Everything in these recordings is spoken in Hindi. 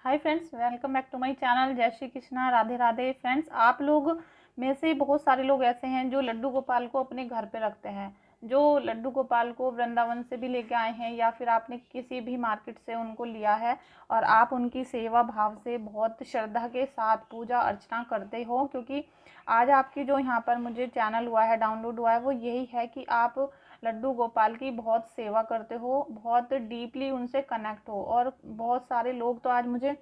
Hi friends, welcome back to my channel. जय श्री कृष्णा, राधे राधे। फ्रेंड्स, आप लोग में से बहुत सारे लोग ऐसे हैं जो लड्डू गोपाल को अपने घर पे रखते हैं, जो लड्डू गोपाल को वृंदावन से भी लेके आए हैं या फिर आपने किसी भी मार्केट से उनको लिया है और आप उनकी सेवा भाव से बहुत श्रद्धा के साथ पूजा अर्चना करते हो। क्योंकि आज आपकी जो यहाँ पर मुझे चैनल हुआ है, डाउनलोड हुआ है, वो यही है कि आप लड्डू गोपाल की बहुत सेवा करते हो, बहुत डीपली उनसे कनेक्ट हो। और बहुत सारे लोग तो आज मुझे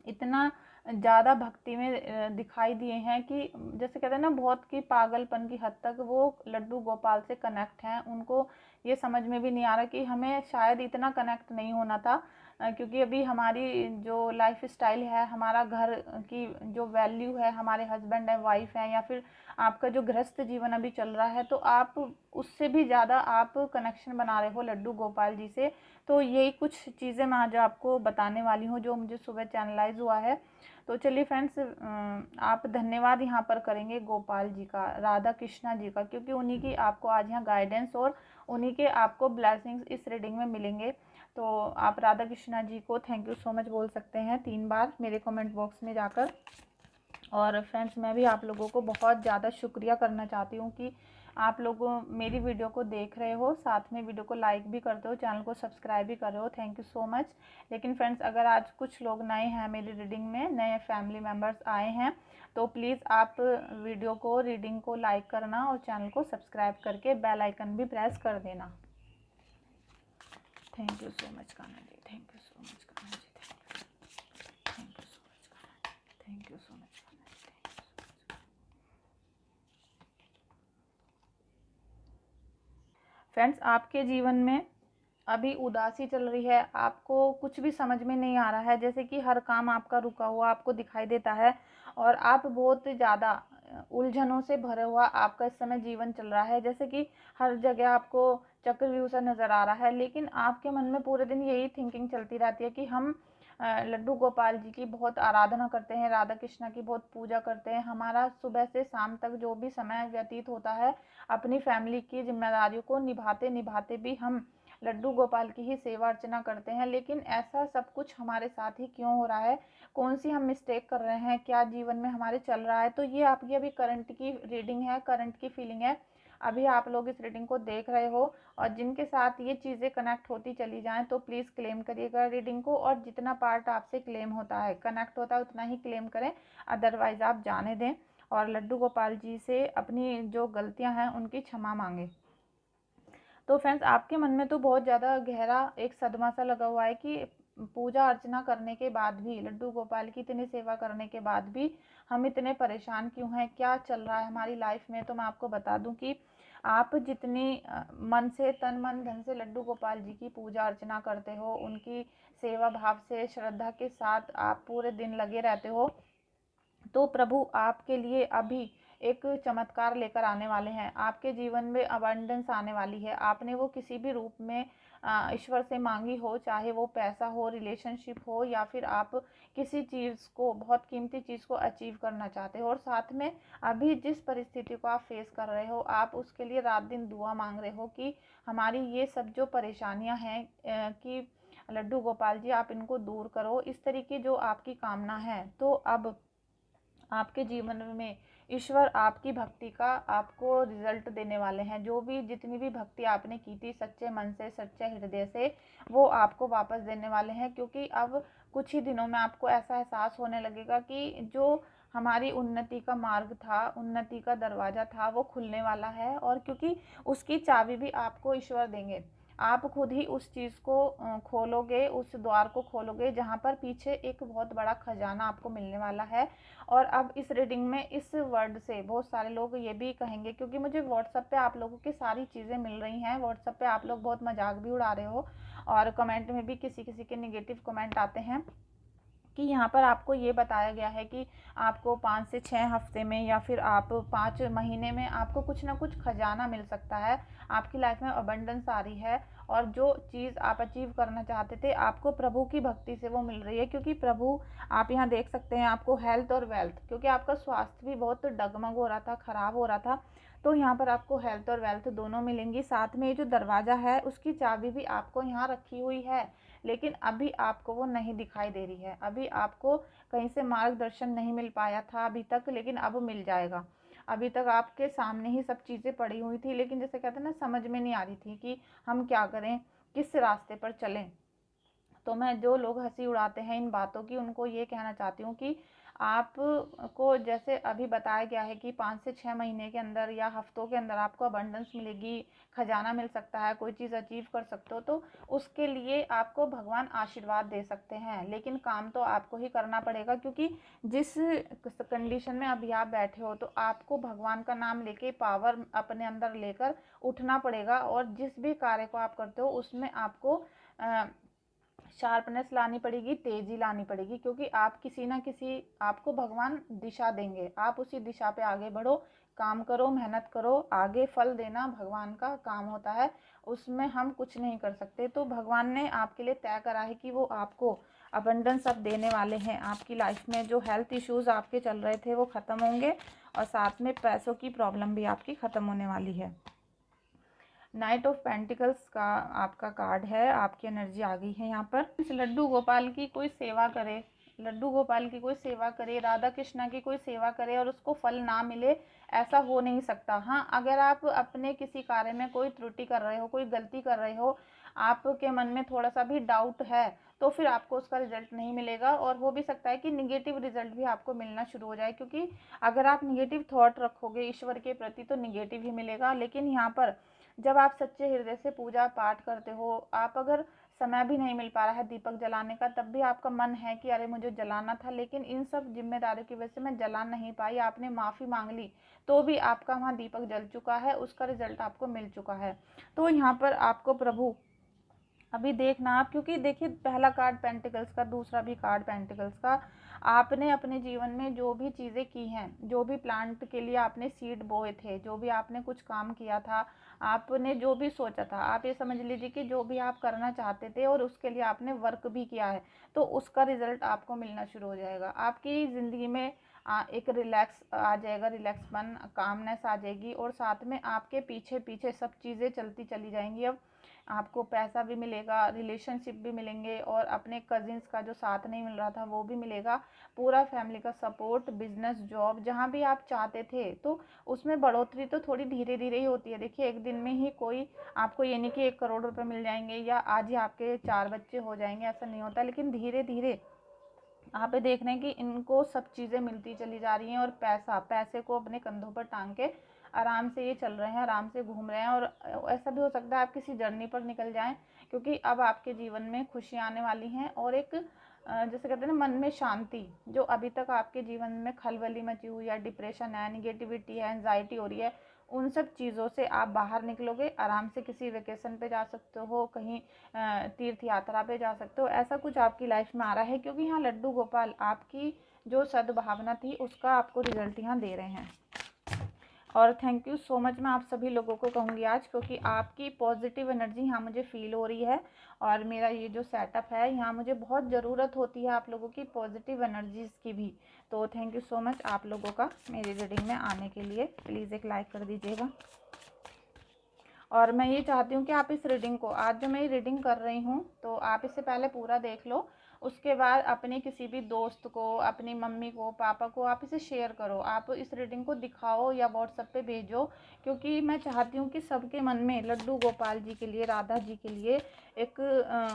इतना ज़्यादा भक्ति में दिखाई दिए हैं कि जैसे कहते हैं ना, बहुत की पागलपन की हद तक वो लड्डू गोपाल से कनेक्ट हैं। उनको ये समझ में भी नहीं आ रहा कि हमें शायद इतना कनेक्ट नहीं होना था, क्योंकि अभी हमारी जो लाइफ स्टाइल है, हमारा घर की जो वैल्यू है, हमारे हस्बैंड है, वाइफ है, या फिर आपका जो गृहस्थ जीवन अभी चल रहा है, तो आप उससे भी ज़्यादा आप कनेक्शन बना रहे हो लड्डू गोपाल जी से। तो यही कुछ चीज़ें मैं आज आपको बताने वाली हूँ जो मुझे सुबह चैनलाइज हुआ है। तो चलिए फ्रेंड्स, आप धन्यवाद यहाँ पर करेंगे गोपाल जी का, राधा कृष्णा जी का, क्योंकि उन्हीं की आपको आज यहाँ गाइडेंस और उन्हीं के आपको ब्लेसिंग्स इस रीडिंग में मिलेंगे। तो आप राधा कृष्णा जी को थैंक यू सो मच बोल सकते हैं 3 बार मेरे कमेंट बॉक्स में जाकर। और फ्रेंड्स, मैं भी आप लोगों को बहुत ज़्यादा शुक्रिया करना चाहती हूँ कि आप लोग मेरी वीडियो को देख रहे हो, साथ में वीडियो को लाइक भी करते हो, चैनल को सब्सक्राइब भी कर रहे हो। Thank you so much. लेकिन फ्रेंड्स, अगर आज कुछ लोग नए हैं मेरी रीडिंग में, नए फैमिली मेम्बर्स आए हैं, तो प्लीज़ आप वीडियो को, रीडिंग को लाइक करना और चैनल को सब्सक्राइब करके बेल आइकन भी प्रेस कर देना। Thank you so much Kanha ji, thank you so much Kanha ji, thank you so much Kanha ji, thank you so much Kanha ji. Friends, आपके जीवन में अभी उदासी चल रही है, आपको कुछ भी समझ में नहीं आ रहा है, जैसे कि हर काम आपका रुका हुआ आपको दिखाई देता है और आप बहुत ज़्यादा उलझनों से भरा हुआ आपका इस समय जीवन चल रहा है। जैसे कि हर जगह आपको चक्रव्यूह सा नज़र आ रहा है, लेकिन आपके मन में पूरे दिन यही थिंकिंग चलती रहती है कि हम लड्डू गोपाल जी की बहुत आराधना करते हैं, राधा कृष्णा की बहुत पूजा करते हैं। हमारा सुबह से शाम तक जो भी समय व्यतीत होता है, अपनी फैमिली की जिम्मेदारियों को निभाते निभाते भी हम लड्डू गोपाल की ही सेवा अर्चना करते हैं। लेकिन ऐसा सब कुछ हमारे साथ ही क्यों हो रहा है? कौन सी हम मिस्टेक कर रहे हैं? क्या जीवन में हमारे चल रहा है? तो ये आपकी अभी करंट की रीडिंग है, करंट की फीलिंग है। अभी आप लोग इस रीडिंग को देख रहे हो और जिनके साथ ये चीज़ें कनेक्ट होती चली जाएं, तो प्लीज़ क्लेम करिएगा रीडिंग को। और जितना पार्ट आपसे क्लेम होता है, कनेक्ट होता है, उतना ही क्लेम करें, अदरवाइज़ आप जाने दें और लड्डू गोपाल जी से अपनी जो गलतियां हैं उनकी क्षमा मांगें। तो फ्रेंड्स, आपके मन में तो बहुत ज़्यादा गहरा एक सदमा सा लगा हुआ है कि पूजा अर्चना करने के बाद भी, लड्डू गोपाल की इतनी सेवा करने के बाद भी हम इतने परेशान क्यों हैं, क्या चल रहा है हमारी लाइफ में। तो मैं आपको बता दूं कि आप जितनी मन से, तन मन धन से लड्डू गोपाल जी की पूजा अर्चना करते हो, उनकी सेवा भाव से श्रद्धा के साथ आप पूरे दिन लगे रहते हो, तो प्रभु आपके लिए अभी एक चमत्कार लेकर आने वाले हैं। आपके जीवन में अबंडेंस आने वाली है। आपने वो किसी भी रूप में ईश्वर से मांगी हो, चाहे वो पैसा हो, रिलेशनशिप हो, या फिर आप किसी चीज़ को, बहुत कीमती चीज़ को अचीव करना चाहते हो, और साथ में अभी जिस परिस्थिति को आप फेस कर रहे हो, आप उसके लिए रात दिन दुआ मांग रहे हो कि हमारी ये सब जो परेशानियां हैं कि लड्डू गोपाल जी आप इनको दूर करो, इस तरीके जो आपकी कामना है। तो अब आपके जीवन में ईश्वर आपकी भक्ति का आपको रिजल्ट देने वाले हैं। जो भी, जितनी भी भक्ति आपने की थी सच्चे मन से, सच्चे हृदय से, वो आपको वापस देने वाले हैं। क्योंकि अब कुछ ही दिनों में आपको ऐसा एहसास होने लगेगा कि जो हमारी उन्नति का मार्ग था, उन्नति का दरवाज़ा था, वो खुलने वाला है। और क्योंकि उसकी चाबी भी आपको ईश्वर देंगे, आप खुद ही उस चीज़ को खोलोगे, उस द्वार को खोलोगे जहाँ पर पीछे एक बहुत बड़ा खजाना आपको मिलने वाला है। और अब इस रीडिंग में इस वर्ड से बहुत सारे लोग ये भी कहेंगे, क्योंकि मुझे व्हाट्सएप पे आप लोगों की सारी चीज़ें मिल रही हैं, व्हाट्सएप पे आप लोग बहुत मजाक भी उड़ा रहे हो और कमेंट में भी किसी किसी के नेगेटिव कमेंट आते हैं कि यहाँ पर आपको ये बताया गया है कि आपको 5 से 6 हफ्ते में या फिर आप 5 महीने में आपको कुछ ना कुछ खजाना मिल सकता है। आपकी लाइफ में अबंडेंस आ रही है और जो चीज़ आप अचीव करना चाहते थे, आपको प्रभु की भक्ति से वो मिल रही है। क्योंकि प्रभु, आप यहाँ देख सकते हैं, आपको हेल्थ और वेल्थ, क्योंकि आपका स्वास्थ्य भी बहुत डगमग हो रहा था, ख़राब हो रहा था, तो यहाँ पर आपको हेल्थ और वेल्थ दोनों मिलेंगी। साथ में ये जो दरवाज़ा है उसकी चाबी भी आपको यहाँ रखी हुई है। लेकिन अभी आपको वो नहीं दिखाई दे रही है। अभी आपको कहीं से मार्गदर्शन नहीं मिल पाया था अभी तक, लेकिन अब मिल जाएगा। अभी तक आपके सामने ही सब चीज़ें पड़ी हुई थी, लेकिन जैसे कहते हैं ना, समझ में नहीं आ रही थी कि हम क्या करें, किस रास्ते पर चलें। तो मैं, जो लोग हंसी उड़ाते हैं इन बातों की, उनको ये कहना चाहती हूँ कि आपको जैसे अभी बताया गया है कि 5 से 6 महीने के अंदर या हफ्तों के अंदर आपको अबंडेंस मिलेगी, खजाना मिल सकता है, कोई चीज़ अचीव कर सकते हो, तो उसके लिए आपको भगवान आशीर्वाद दे सकते हैं। लेकिन काम तो आपको ही करना पड़ेगा, क्योंकि जिस कंडीशन में अभी आप बैठे हो, तो आपको भगवान का नाम लेके, पावर अपने अंदर लेकर उठना पड़ेगा। और जिस भी कार्य को आप करते हो उसमें आपको शार्पनेस लानी पड़ेगी, तेजी लानी पड़ेगी, क्योंकि आप किसी ना किसी, आपको भगवान दिशा देंगे, आप उसी दिशा पे आगे बढ़ो, काम करो, मेहनत करो। आगे फल देना भगवान का काम होता है, उसमें हम कुछ नहीं कर सकते। तो भगवान ने आपके लिए तय करा है कि वो आपको अबंडेंस अब देने वाले हैं। आपकी लाइफ में जो हेल्थ इश्यूज आपके चल रहे थे वो ख़त्म होंगे, और साथ में पैसों की प्रॉब्लम भी आपकी ख़त्म होने वाली है। नाइट ऑफ पेंटिकल्स का आपका कार्ड है, आपकी एनर्जी आ गई है यहाँ पर। लड्डू गोपाल की कोई सेवा करे, लड्डू गोपाल की कोई सेवा करे, राधा कृष्णा की कोई सेवा करे और उसको फल ना मिले, ऐसा हो नहीं सकता। हाँ, अगर आप अपने किसी कार्य में कोई त्रुटि कर रहे हो, कोई गलती कर रहे हो, आपके मन में थोड़ा सा भी डाउट है, तो फिर आपको उसका रिजल्ट नहीं मिलेगा। और हो भी सकता है कि निगेटिव रिजल्ट भी आपको मिलना शुरू हो जाए, क्योंकि अगर आप निगेटिव थॉट रखोगे ईश्वर के प्रति तो निगेटिव ही मिलेगा। लेकिन यहाँ पर जब आप सच्चे हृदय से पूजा पाठ करते हो, आप अगर समय भी नहीं मिल पा रहा है दीपक जलाने का, तब भी आपका मन है कि अरे मुझे जलाना था, लेकिन इन सब जिम्मेदारियों की वजह से मैं जला नहीं पाई, आपने माफ़ी मांग ली, तो भी आपका वहाँ दीपक जल चुका है, उसका रिजल्ट आपको मिल चुका है। तो यहाँ पर आपको प्रभु अभी देखना आप, क्योंकि देखिए पहला कार्ड पेंटिकल्स का, दूसरा भी कार्ड पेंटिकल्स का, आपने अपने जीवन में जो भी चीज़ें की हैं, जो भी प्लांट के लिए आपने सीड बोए थे, जो भी आपने कुछ काम किया था, आपने जो भी सोचा था, आप ये समझ लीजिए कि जो भी आप करना चाहते थे और उसके लिए आपने वर्क भी किया है, तो उसका रिजल्ट आपको मिलना शुरू हो जाएगा। आपकी ज़िंदगी में एक रिलैक्स आ जाएगा, रिलैक्सपन, कामनेस आ जाएगी, और साथ में आपके पीछे पीछे सब चीज़ें चलती चली जाएंगी। अब आपको पैसा भी मिलेगा, रिलेशनशिप भी मिलेंगे, और अपने कजिन्स का जो साथ नहीं मिल रहा था वो भी मिलेगा, पूरा फैमिली का सपोर्ट, बिजनेस, जॉब, जहाँ भी आप चाहते थे, तो उसमें बढ़ोतरी तो थोड़ी धीरे धीरे ही होती है। देखिए एक दिन में ही कोई आपको, ये नहीं कि 1 करोड़ रुपए मिल जाएंगे या आज ही आपके 4 बच्चे हो जाएंगे, ऐसा नहीं होता। लेकिन धीरे धीरे आप देख रहे हैं कि इनको सब चीज़ें मिलती चली जा रही हैं, और पैसे को अपने कंधों पर टांग के आराम से ये चल रहे हैं, आराम से घूम रहे हैं। और ऐसा भी हो सकता है आप किसी जर्नी पर निकल जाएं, क्योंकि अब आपके जीवन में खुशियाँ आने वाली हैं, और एक जैसे कहते हैं ना, मन में शांति, जो अभी तक आपके जीवन में खलबली मची हुई है, डिप्रेशन है, निगेटिविटी है, एंजाइटी हो रही है, उन सब चीज़ों से आप बाहर निकलोगे। आराम से किसी वेकेशन पे जा सकते हो, कहीं तीर्थ यात्रा पे जा सकते हो, ऐसा कुछ आपकी लाइफ में आ रहा है, क्योंकि यहाँ लड्डू गोपाल आपकी जो सद्भावना थी उसका आपको रिजल्ट यहाँ दे रहे हैं। और थैंक यू सो मच, मैं आप सभी लोगों को कहूँगी आज, क्योंकि आपकी पॉजिटिव एनर्जी यहाँ मुझे फील हो रही है, और मेरा ये जो सेटअप है यहाँ मुझे बहुत ज़रूरत होती है आप लोगों की पॉजिटिव एनर्जीज़ की भी। तो थैंक यू सो मच आप लोगों का मेरी रीडिंग में आने के लिए। प्लीज़ एक लाइक कर दीजिएगा। और मैं ये चाहती हूँ कि आप इस रीडिंग को, आज जो मैं ये रीडिंग कर रही हूँ, तो आप इससे पहले पूरा देख लो, उसके बाद अपने किसी भी दोस्त को, अपनी मम्मी को, पापा को आप इसे शेयर करो, आप इस रीडिंग को दिखाओ या व्हाट्सएप पे भेजो, क्योंकि मैं चाहती हूँ कि सबके मन में लड्डू गोपाल जी के लिए, राधा जी के लिए एक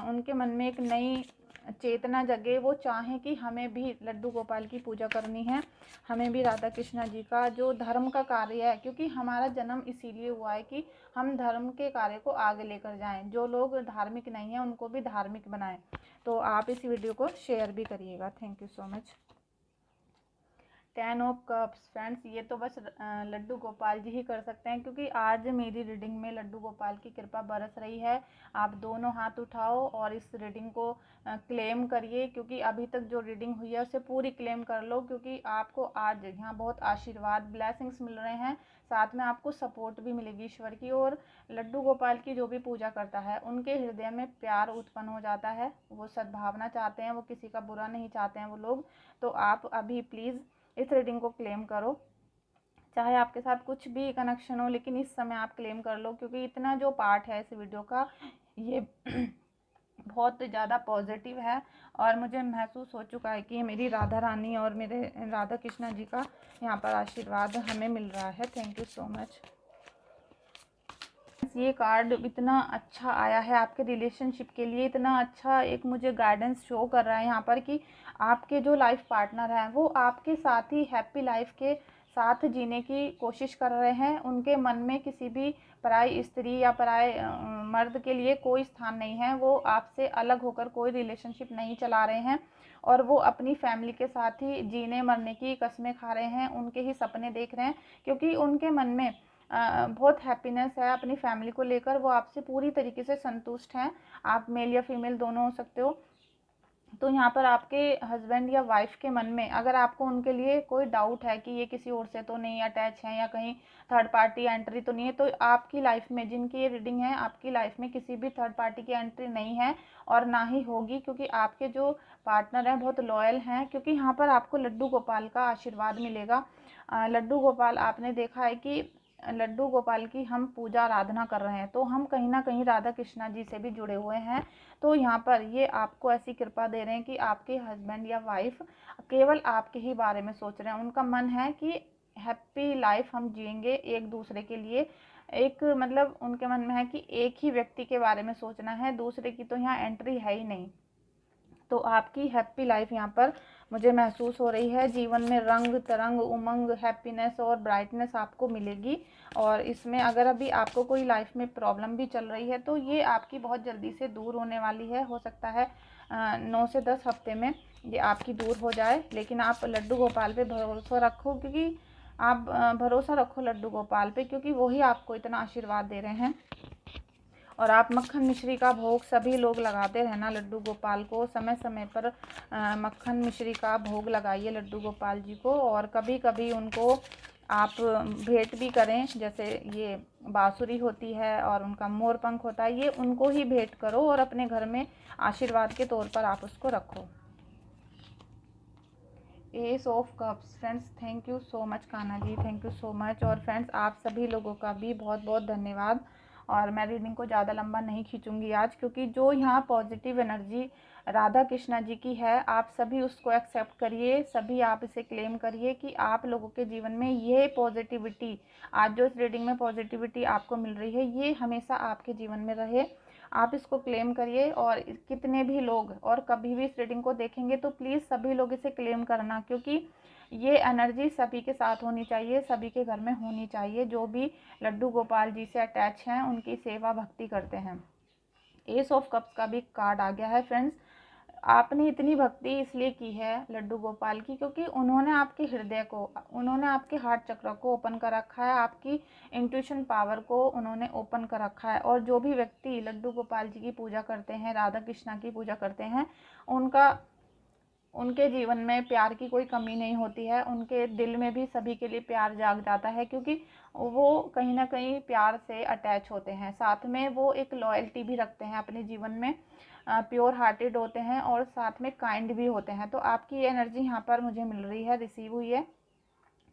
उनके मन में एक नई चेतना जगे, वो चाहें कि हमें भी लड्डू गोपाल की पूजा करनी है, हमें भी राधा कृष्णा जी का जो धर्म का कार्य है, क्योंकि हमारा जन्म इसीलिए हुआ है कि हम धर्म के कार्य को आगे लेकर जाएं, जो लोग धार्मिक नहीं हैं उनको भी धार्मिक बनाएं। तो आप इस वीडियो को शेयर भी करिएगा। Thank you so much. 10 of cups friends, ये तो बस लड्डू गोपाल जी ही कर सकते हैं, क्योंकि आज मेरी रीडिंग में लड्डू गोपाल की कृपा बरस रही है। आप दोनों हाथ उठाओ और इस रीडिंग को क्लेम करिए, क्योंकि अभी तक जो रीडिंग हुई है उसे पूरी क्लेम कर लो, क्योंकि आपको आज यहाँ बहुत आशीर्वाद, ब्लेसिंग्स मिल रहे हैं, साथ में आपको सपोर्ट भी मिलेगी ईश्वर की। और लड्डू गोपाल की जो भी पूजा करता है उनके हृदय में प्यार उत्पन्न हो जाता है, वो सद्भावना चाहते हैं, वो किसी का बुरा नहीं चाहते हैं वो लोग। तो आप अभी प्लीज़ इस रीडिंग को क्लेम करो, चाहे आपके साथ कुछ भी कनेक्शन हो, लेकिन इस समय आप क्लेम कर लो, क्योंकि इतना जो पार्ट है इस वीडियो का, ये बहुत ज़्यादा पॉजिटिव है और मुझे महसूस हो चुका है कि मेरी राधा रानी और मेरे राधा कृष्णा जी का यहाँ पर आशीर्वाद हमें मिल रहा है। Thank you so much. ये कार्ड इतना अच्छा आया है आपके रिलेशनशिप के लिए, इतना अच्छा एक मुझे गाइडेंस शो कर रहा है यहाँ पर कि आपके जो लाइफ पार्टनर हैं वो आपके साथ ही हैप्पी लाइफ के साथ जीने की कोशिश कर रहे हैं। उनके मन में किसी भी पराई स्त्री या पराए मर्द के लिए कोई स्थान नहीं है। वो आपसे अलग होकर कोई रिलेशनशिप नहीं चला रहे हैं और वो अपनी फैमिली के साथ ही जीने मरने की कस्में खा रहे हैं, उनके ही सपने देख रहे हैं, क्योंकि उनके मन में बहुत हैप्पीनेस है अपनी फैमिली को लेकर। वो आपसे पूरी तरीके से संतुष्ट हैं। आप मेल या फीमेल दोनों हो सकते हो। तो यहाँ पर आपके हस्बैंड या वाइफ के मन में अगर आपको उनके लिए कोई डाउट है कि ये किसी और से तो नहीं अटैच है या कहीं थर्ड पार्टी एंट्री तो नहीं है, तो आपकी लाइफ में, जिनकी ये रीडिंग है, आपकी लाइफ में किसी भी थर्ड पार्टी की एंट्री नहीं है और ना ही होगी, क्योंकि आपके जो पार्टनर हैं बहुत लॉयल हैं। क्योंकि यहाँ पर आपको लड्डू गोपाल का आशीर्वाद मिलेगा। लड्डू गोपाल, आपने देखा है कि लड्डू गोपाल की हम पूजा आराधना कर रहे हैं, तो हम कहीं ना कहीं राधा कृष्णा जी से भी जुड़े हुए हैं। तो यहाँ पर ये आपको ऐसी कृपा दे रहे हैं कि आपके हस्बैंड या वाइफ केवल आपके ही बारे में सोच रहे हैं। उनका मन है कि हैप्पी लाइफ हम जिएंगे एक दूसरे के लिए। एक मतलब उनके मन में है कि एक ही व्यक्ति के बारे में सोचना है, दूसरे की तो यहाँ एंट्री है ही नहीं। तो आपकी हैप्पी लाइफ यहाँ पर मुझे महसूस हो रही है। जीवन में रंग तरंग, उमंग, हैप्पीनेस और ब्राइटनेस आपको मिलेगी। और इसमें अगर अभी आपको कोई लाइफ में प्रॉब्लम भी चल रही है तो ये आपकी बहुत जल्दी से दूर होने वाली है। हो सकता है 9 से 10 हफ्ते में ये आपकी दूर हो जाए। लेकिन आप लड्डू गोपाल पे भरोसा रखो, क्योंकि आप भरोसा रखो लड्डू गोपाल पे, क्योंकि वही आपको इतना आशीर्वाद दे रहे हैं। और आप मक्खन मिश्री का भोग सभी लोग लगाते रहना लड्डू गोपाल को। समय समय पर मक्खन मिश्री का भोग लगाइए लड्डू गोपाल जी को। और कभी कभी उनको आप भेंट भी करें, जैसे ये बांसुरी होती है और उनका मोर पंख होता है, ये उनको ही भेंट करो और अपने घर में आशीर्वाद के तौर पर आप उसको रखो। Ace of cups, friends thank you so much Kanha ji, thank you so much. और फ्रेंड्स आप सभी लोगों का भी बहुत बहुत धन्यवाद। और मैं रीडिंग को ज़्यादा लंबा नहीं खींचूंगी आज, क्योंकि जो यहाँ पॉजिटिव एनर्जी राधा कृष्णा जी की है, आप सभी उसको एक्सेप्ट करिए, सभी आप इसे क्लेम करिए कि आप लोगों के जीवन में ये पॉजिटिविटी, आज जो इस रीडिंग में पॉजिटिविटी आपको मिल रही है, ये हमेशा आपके जीवन में रहे। आप इसको क्लेम करिए। और कितने भी लोग और कभी भी इस रीडिंग को देखेंगे तो प्लीज़ सभी लोग इसे क्लेम करना, क्योंकि ये एनर्जी सभी के साथ होनी चाहिए, सभी के घर में होनी चाहिए जो भी लड्डू गोपाल जी से अटैच हैं, उनकी सेवा भक्ति करते हैं। एस ऑफ कप्स का भी कार्ड आ गया है। फ्रेंड्स आपने इतनी भक्ति इसलिए की है लड्डू गोपाल की, क्योंकि उन्होंने आपके हृदय को, उन्होंने आपके हार्ट चक्र को ओपन कर रखा है, आपकी इंट्यूशन पावर को उन्होंने ओपन कर रखा है। और जो भी व्यक्ति लड्डू गोपाल जी की पूजा करते हैं, राधा कृष्णा की पूजा करते हैं, उनके जीवन में प्यार की कोई कमी नहीं होती है। उनके दिल में भी सभी के लिए प्यार जाग जाता है, क्योंकि वो कहीं ना कहीं प्यार से अटैच होते हैं। साथ में वो एक लॉयल्टी भी रखते हैं अपने जीवन में, प्योर हार्टेड होते हैं और साथ में काइंड भी होते हैं। तो आपकी ये एनर्जी यहाँ पर मुझे मिल रही है, रिसीव हुई है।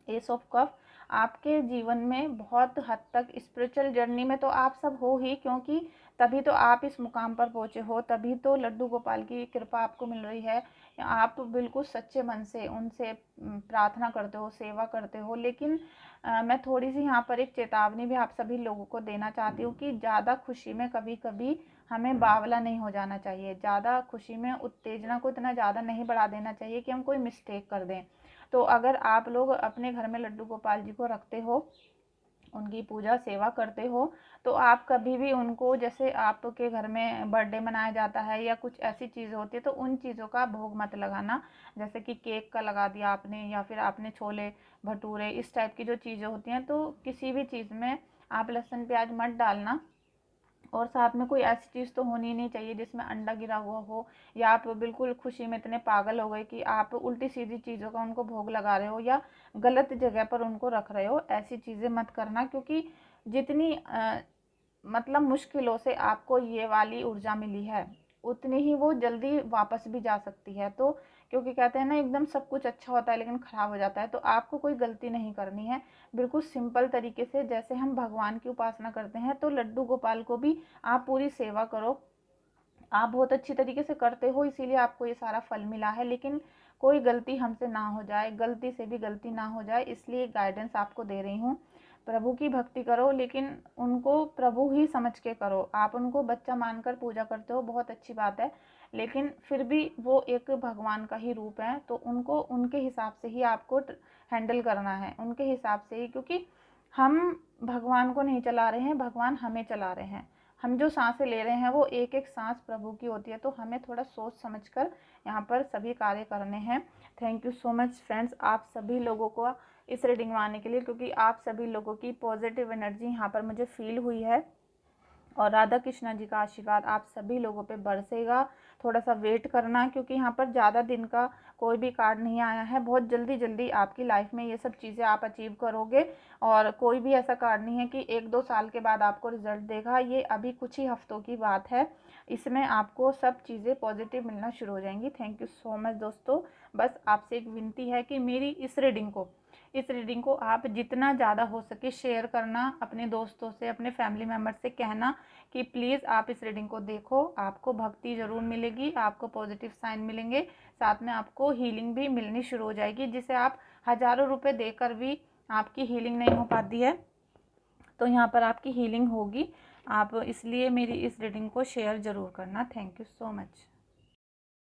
एस ऑफ कप आपके जीवन में बहुत हद तक स्पिरिचुअल जर्नी में तो आप सब हो ही, क्योंकि तभी तो आप इस मुकाम पर पहुँचे हो, तभी तो लड्डू गोपाल की कृपा आपको मिल रही है। आप बिल्कुल सच्चे मन से उनसे प्रार्थना करते हो, सेवा करते हो। लेकिन मैं थोड़ी सी यहाँ पर एक चेतावनी भी आप सभी लोगों को देना चाहती हूँ कि ज़्यादा खुशी में कभी कभी हमें बावला नहीं हो जाना चाहिए। ज़्यादा खुशी में उत्तेजना को इतना ज़्यादा नहीं बढ़ा देना चाहिए कि हम कोई मिस्टेक कर दें। तो अगर आप लोग अपने घर में लड्डू गोपाल जी को रखते हो, उनकी पूजा सेवा करते हो, तो आप कभी भी उनको, जैसे आपके घर में बर्थडे मनाया जाता है या कुछ ऐसी चीज़ें होती है, तो उन चीज़ों का भोग मत लगाना। जैसे कि केक का लगा दिया आपने, या फिर आपने छोले भटूरे, इस टाइप की जो चीज़ें होती हैं, तो किसी भी चीज़ में आप लहसुन प्याज मत डालना। और साथ में कोई ऐसी चीज़ तो होनी नहीं चाहिए जिसमें अंडा गिरा हुआ हो, या आप बिल्कुल खुशी में इतने पागल हो गए कि आप उल्टी सीधी चीज़ों का उनको भोग लगा रहे हो या गलत जगह पर उनको रख रहे हो। ऐसी चीज़ें मत करना, क्योंकि जितनी मतलब मुश्किलों से आपको ये वाली ऊर्जा मिली है, उतनी ही वो जल्दी वापस भी जा सकती है। तो क्योंकि कहते हैं ना, एकदम सब कुछ अच्छा होता है लेकिन ख़राब हो जाता है। तो आपको कोई गलती नहीं करनी है, बिल्कुल सिंपल तरीके से जैसे हम भगवान की उपासना करते हैं, तो लड्डू गोपाल को भी आप पूरी सेवा करो। आप बहुत अच्छी तरीके से करते हो, इसीलिए आपको ये सारा फल मिला है। लेकिन कोई गलती हमसे ना हो जाए, गलती से भी गलती ना हो जाए, इसलिए गाइडेंस आपको दे रही हूँ। प्रभु की भक्ति करो, लेकिन उनको प्रभु ही समझ के करो। आप उनको बच्चा मानकर पूजा करते हो, बहुत अच्छी बात है, लेकिन फिर भी वो एक भगवान का ही रूप है, तो उनको उनके हिसाब से ही आपको हैंडल करना है, उनके हिसाब से ही, क्योंकि हम भगवान को नहीं चला रहे हैं, भगवान हमें चला रहे हैं। हम जो सांसें ले रहे हैं वो एक एक सांस प्रभु की होती है, तो हमें थोड़ा सोच समझकर यहाँ पर सभी कार्य करने हैं। Thank you so much friends, आप सभी लोगों को इस रीडिंग में आने के लिए, क्योंकि आप सभी लोगों की पॉजिटिव एनर्जी यहाँ पर मुझे फील हुई है, और राधा कृष्णा जी का आशीर्वाद आप सभी लोगों पे बरसेगा। थोड़ा सा वेट करना, क्योंकि यहाँ पर ज़्यादा दिन का कोई भी कार्ड नहीं आया है। बहुत जल्दी जल्दी आपकी लाइफ में ये सब चीज़ें आप अचीव करोगे, और कोई भी ऐसा कार्ड नहीं है कि 1-2 साल के बाद आपको रिजल्ट देगा। ये अभी कुछ ही हफ्तों की बात है, इसमें आपको सब चीज़ें पॉजिटिव मिलना शुरू हो जाएंगी। थैंक यू सो मच दोस्तों। बस आपसे एक विनती है कि मेरी इस रीडिंग को आप जितना ज़्यादा हो सके शेयर करना, अपने दोस्तों से, अपने फैमिली मेम्बर से कहना कि प्लीज़ आप इस रीडिंग को देखो। आपको भक्ति ज़रूर मिलेगी, आपको पॉजिटिव साइन मिलेंगे, साथ में आपको हीलिंग भी मिलनी शुरू हो जाएगी, जिसे आप हज़ारों रुपए देकर भी आपकी हीलिंग नहीं हो पाती है, तो यहाँ पर आपकी हीलिंग होगी। आप इसलिए मेरी इस रीडिंग को शेयर ज़रूर करना। Thank you so much.